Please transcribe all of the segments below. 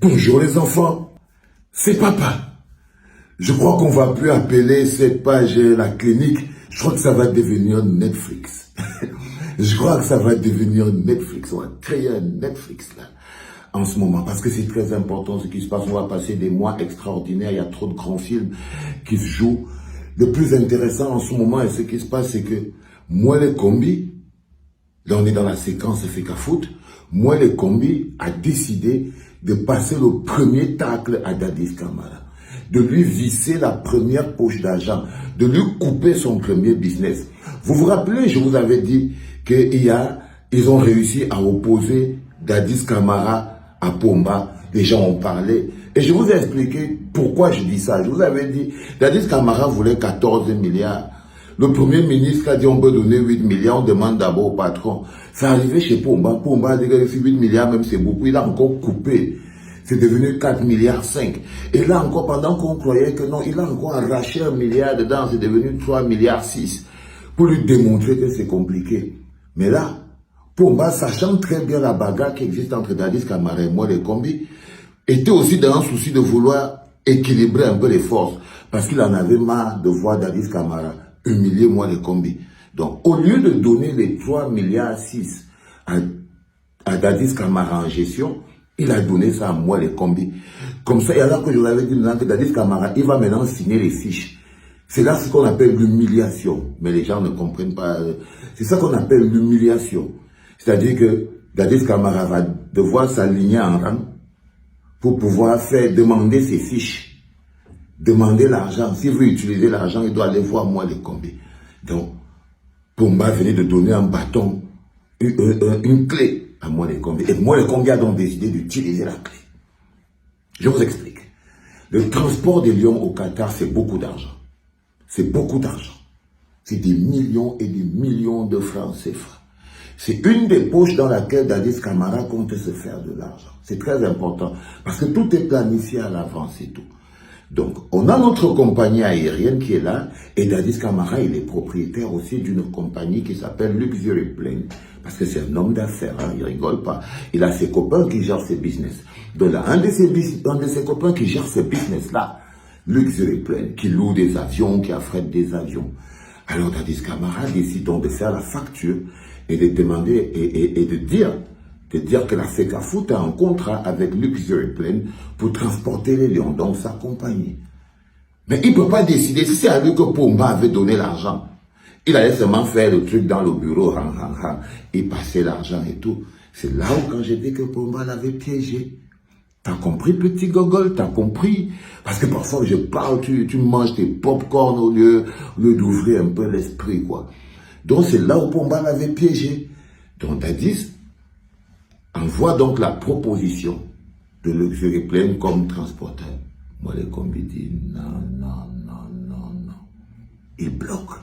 Bonjour les enfants, c'est papa. Je crois qu'on va plus appeler cette page la clinique. Je crois que ça va devenir Netflix. Je crois que ça va devenir Netflix. On va créer un Netflix là, en ce moment, parce que c'est très important ce qui se passe. On va passer des mois extraordinaires. Il y a trop de grands films qui se jouent. Le plus intéressant en ce moment, et ce qui se passe, c'est que moi, les combis, là on est dans la séquence Feka Foot, moi, les combis a décidé de passer le premier tacle à Dadis Camara, de lui visser la première poche d'argent, de lui couper son premier business. Vous vous rappelez, je vous avais dit qu'ils ont réussi à opposer Dadis Camara à Pomba. Les gens ont parlé. Et je vous ai expliqué pourquoi je dis ça. Je vous avais dit, Dadis Camara voulait 14 milliards. Le Premier ministre a dit on peut donner 8 milliards, on demande d'abord au patron. Ça arrivé chez Pomba. Pomba a dit que 8 milliards même c'est beaucoup. Il a encore coupé. C'est devenu 4 milliards 5. Et là encore, pendant qu'on croyait que non, il a encore arraché 1 milliard dedans, c'est devenu 3 milliards 6. Pour lui démontrer que c'est compliqué. Mais là, Pomba, sachant très bien la bagarre qui existe entre Dadis Camara et moi, les combis, était aussi dans un souci de vouloir équilibrer un peu les forces. Parce qu'il en avait marre de voir Dadis Camara humilier moi les combis. Donc, au lieu de donner les 3 milliards 6 à Dadis Camara en gestion, il a donné ça à moi les combis. Comme ça, et alors que je vous avais dit maintenant que Dadis Camara, il va maintenant signer les fiches. C'est là ce qu'on appelle l'humiliation. Mais les gens ne comprennent pas. C'est ça qu'on appelle l'humiliation. C'est-à-dire que Dadis Camara va devoir s'aligner en rang pour pouvoir faire demander ses fiches. Demander l'argent. S'il veut utiliser l'argent, il doit aller voir moi les combis. Donc, Pomba venait de donner un bâton, une clé à moi les combis. Et moi les combis a donc décidé d'utiliser la clé. Je vous explique. Le transport des lions au Qatar, c'est beaucoup d'argent. C'est beaucoup d'argent. C'est des millions et des millions de francs CFA. C'est une des poches dans laquelle Dadis Camara compte se faire de l'argent. C'est très important parce que tout est planifié à l'avance et tout. Donc, on a notre compagnie aérienne qui est là, et Dadis Camara, il est propriétaire aussi d'une compagnie qui s'appelle Luxury Plane, parce que c'est un homme d'affaires, hein, il rigole pas. Il a ses copains qui gèrent ses business. Donc là, un de ses copains qui gère ce business-là, Luxury Plane, qui loue des avions, qui affrète des avions. Alors Dadis Camara décide donc de faire la facture et de demander et de dire que la Feka Foot a un contrat avec Luxury Plane pour transporter les lions, donc sa compagnie. Mais il ne peut pas décider, si c'est à lui que Pomba avait donné l'argent, il allait seulement faire le truc dans le bureau, et passer l'argent et tout. C'est là où quand j'ai dit que Pomba l'avait piégé. T'as compris, petit gogol, t'as compris? Parce que parfois je parle, tu manges tes pop-corn au lieu d'ouvrir un peu l'esprit, quoi. Donc c'est là où Pomba l'avait piégé. Donc Dadis envoie donc la proposition de Luxury Plane comme transporteur. Moi, les combis disent non. Il bloque.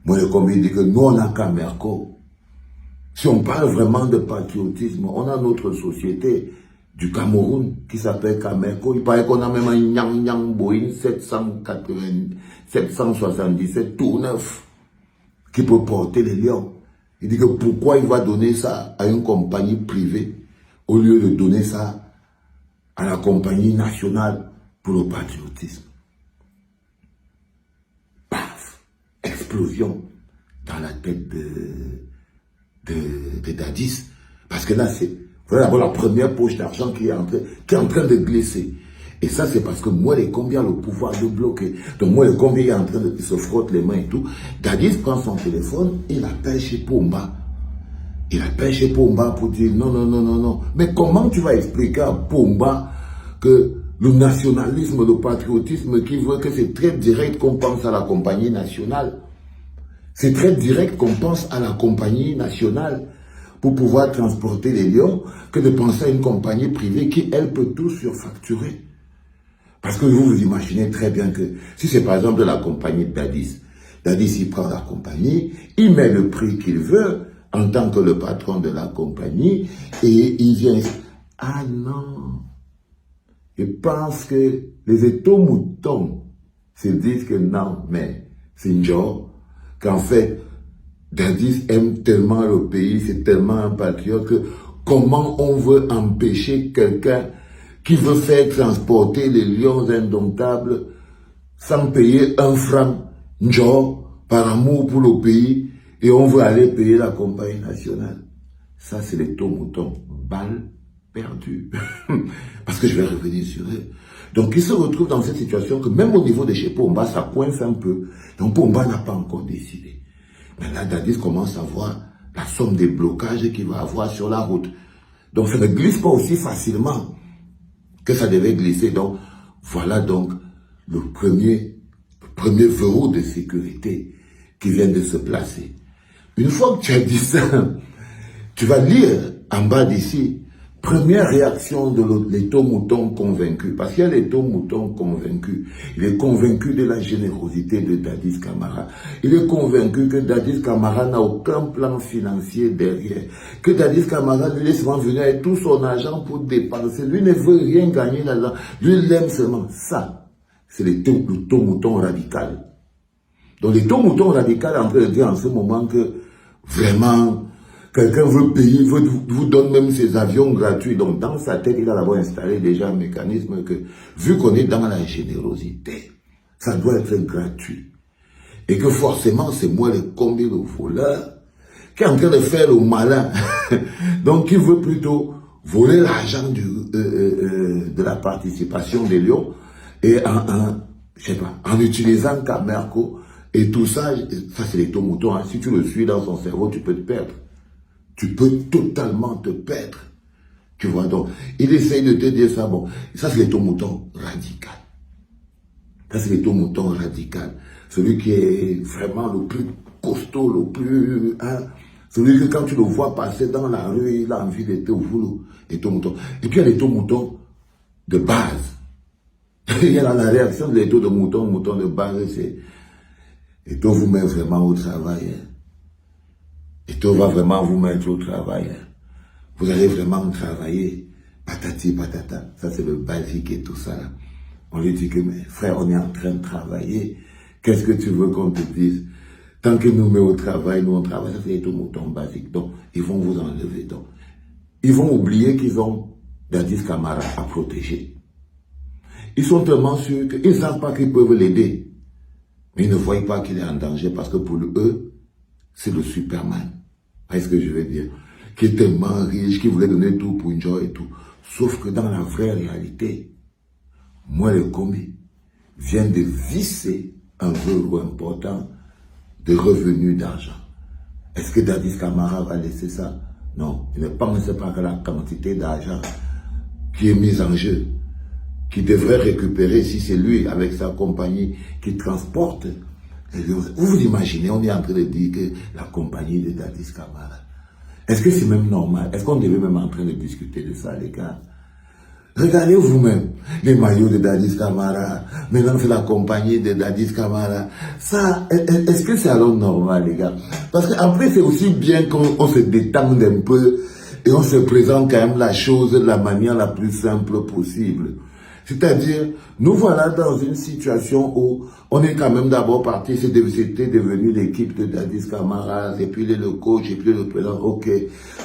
Moi, les combis disent que nous, on a Camerco. Si on parle vraiment de patriotisme, on a notre société du Cameroun qui s'appelle Camerco. Il paraît qu'on a même un Nyang Boeing 777 tout neuf qui peut porter les lions. Il dit que pourquoi il va donner ça à une compagnie privée au lieu de donner ça à la compagnie nationale pour le patriotisme. Paf! Explosion dans la tête de Dadis. Parce que là, c'est voilà d'abord la première poche d'argent qui est en train de glisser. Et ça, c'est parce que moi, les combien le pouvoir de bloquer. Donc, moi, les combien est en train de se frotter les mains et tout. Dadis prend son téléphone, il appelle chez Pomba. Il appelle chez Pomba pour dire non. Mais comment tu vas expliquer à Pomba que le nationalisme, le patriotisme qui veut que c'est très direct qu'on pense à la compagnie nationale. C'est très direct qu'on pense à la compagnie nationale pour pouvoir transporter les lions que de penser à une compagnie privée qui, elle, peut tout surfacturer. Parce que vous imaginez très bien que si c'est par exemple la compagnie de Dadis, il prend la compagnie, il met le prix qu'il veut en tant que le patron de la compagnie et il vient... Ah non! Je pense que les étomoutons se disent que non, mais c'est une genre qu'en fait, Dadis aime tellement le pays, c'est tellement un patriote que comment on veut empêcher quelqu'un qui veut faire transporter les lions indomptables sans payer un franc, genre, par amour pour le pays, et on veut aller payer la compagnie nationale. Ça, c'est les moutons. Balles perdues. Parce que je vais revenir sur eux. Donc, ils se retrouvent dans cette situation que même au niveau de chez Pomba, ça coince un peu. Donc, Pomba n'a pas encore décidé. Mais là, Dadis commence à voir la somme des blocages qu'il va avoir sur la route. Donc, ça ne glisse pas aussi facilement que ça devait glisser. Donc, voilà donc le premier verrou de sécurité qui vient de se placer. Une fois que tu as dit ça, tu vas lire en bas d'ici, première réaction de l'étau-mouton convaincu. Parce qu'il y a l'étau-mouton convaincu. Il est convaincu de la générosité de Dadis Camara. Il est convaincu que Dadis Camara n'a aucun plan financier derrière. Que Dadis Camara lui laisse venir avec tout son argent pour dépenser. Lui ne veut rien gagner là-dedans. Lui, il aime seulement ça. C'est l'étau-mouton radical. Donc l'étau-mouton radical est en train de dire en ce moment que vraiment, quelqu'un veut payer, vous donne même ses avions gratuits. Donc, dans sa tête, il a d'abord installé déjà un mécanisme que, vu qu'on est dans la générosité, ça doit être gratuit. Et que forcément, c'est moi le combi, le voleur, qui est en train de faire le malin. Donc, il veut plutôt voler l'argent de la participation des lions et je sais pas, en utilisant Camerco et tout ça, ça c'est les moutons. Hein. Si tu le suis dans son cerveau, tu peux te perdre. Tu peux totalement te perdre. Tu vois, donc, il essaye de te dire ça, bon, ça c'est l'étau-mouton radical. Ça c'est l'étau-mouton radical. Celui qui est vraiment le plus costaud, le plus... Hein, celui que quand tu le vois passer dans la rue, il a envie d'être au boulot. L'étau-mouton. Et puis il y a l'étau-mouton de base. Il y a la réaction de l'étau de mouton de base, c'est... L'étau vous met vraiment au travail. Hein. L'étau va vraiment vous mettre au travail. Hein. Vous allez vraiment travailler. Patati patata. Ça, c'est le basique et tout ça. Là. On lui dit que, mais frère, on est en train de travailler. Qu'est-ce que tu veux qu'on te dise? Tant que nous met au travail, nous on travaille. Ça, c'est les moutons basiques. Donc, ils vont vous enlever. Donc, ils vont oublier qu'ils ont Dadis Camara à protéger. Ils sont tellement sûrs qu'ils ne savent pas qu'ils peuvent l'aider. Mais ils ne voient pas qu'il est en danger parce que pour eux, c'est le Superman. Vous voyez ce que je veux dire? Qui est tellement riche, qui voulait donner tout pour une joie et tout. Sauf que dans la vraie réalité, moi le commis vient de visser un verrou important de revenus d'argent. Est-ce que Dadis Camara va laisser ça? Non, il ne pense pas que la quantité d'argent qui est mise en jeu, qui devrait récupérer, si c'est lui, avec sa compagnie, qui transporte. Vous vous imaginez, on est en train de dire que la compagnie de Dadis Camara. Est-ce que c'est même normal? Est-ce qu'on devait même en train de discuter de ça, les gars? Regardez vous-même, les maillots de Dadis Camara, maintenant c'est la compagnie de Dadis Camara. Ça, est-ce que c'est alors normal, les gars? Parce qu'après, c'est aussi bien qu'on se détende un peu et on se présente quand même la chose de la manière la plus simple possible. C'est-à-dire, nous voilà dans une situation où on est quand même d'abord parti, c'était devenu l'équipe de Dadis Camara, et puis le coach, et puis le président, ok,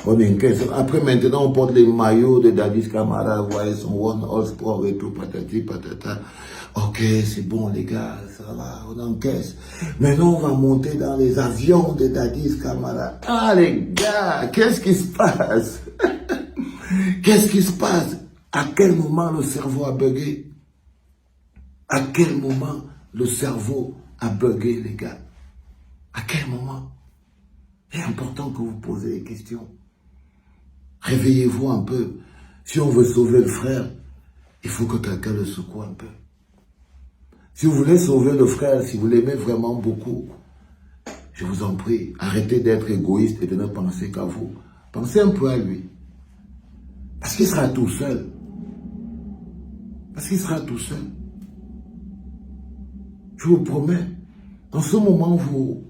on est inquiet. Après maintenant, on porte les maillots de Dadis Camara, vous voyez, son One All Sport et tout, patati, patata. Ok, c'est bon les gars, ça va, on encaisse. Maintenant, on va monter dans les avions de Dadis Camara. Ah les gars, qu'est-ce qui se passe? Qu'est-ce qui se passe? À quel moment le cerveau a bugué? À quel moment le cerveau a bugué, les gars? À quel moment? C'est important que vous posez des questions. Réveillez-vous un peu. Si on veut sauver le frère, il faut que quelqu'un le secoue un peu. Si vous voulez sauver le frère, si vous l'aimez vraiment beaucoup, je vous en prie, arrêtez d'être égoïste et de ne penser qu'à vous. Pensez un peu à lui. Parce qu'il sera tout seul. Parce qu'il sera tout seul. Je vous promets, en ce moment, vous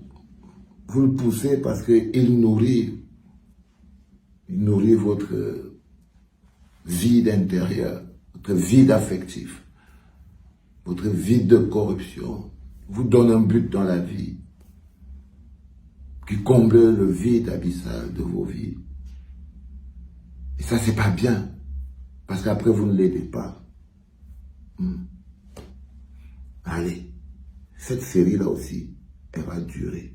le poussez parce qu'il nourrit votre vide intérieur, votre vide affectif, votre vide de corruption, vous donne un but dans la vie qui comble le vide abyssal de vos vies. Et ça, c'est pas bien. Parce qu'après, vous ne l'aidez pas. Allez, cette série-là aussi, elle va durer.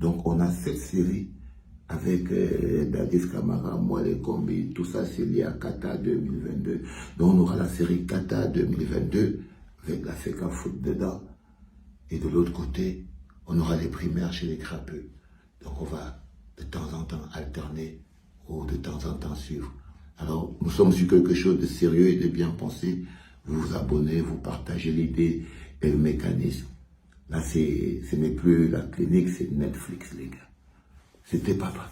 Donc, on a cette série avec Dadis Camara, Moi les combis, tout ça c'est lié à Qatar 2022. Donc, on aura la série Qatar 2022 avec la FECA Foot dedans. Et de l'autre côté, on aura les primaires chez les crapeux. Donc, on va de temps en temps alterner ou de temps en temps suivre. Alors, nous sommes sur quelque chose de sérieux et de bien pensé. Vous vous abonnez, vous partagez l'idée et le mécanisme. Là, ce n'est plus la clinique, c'est Netflix, les gars. C'était papa.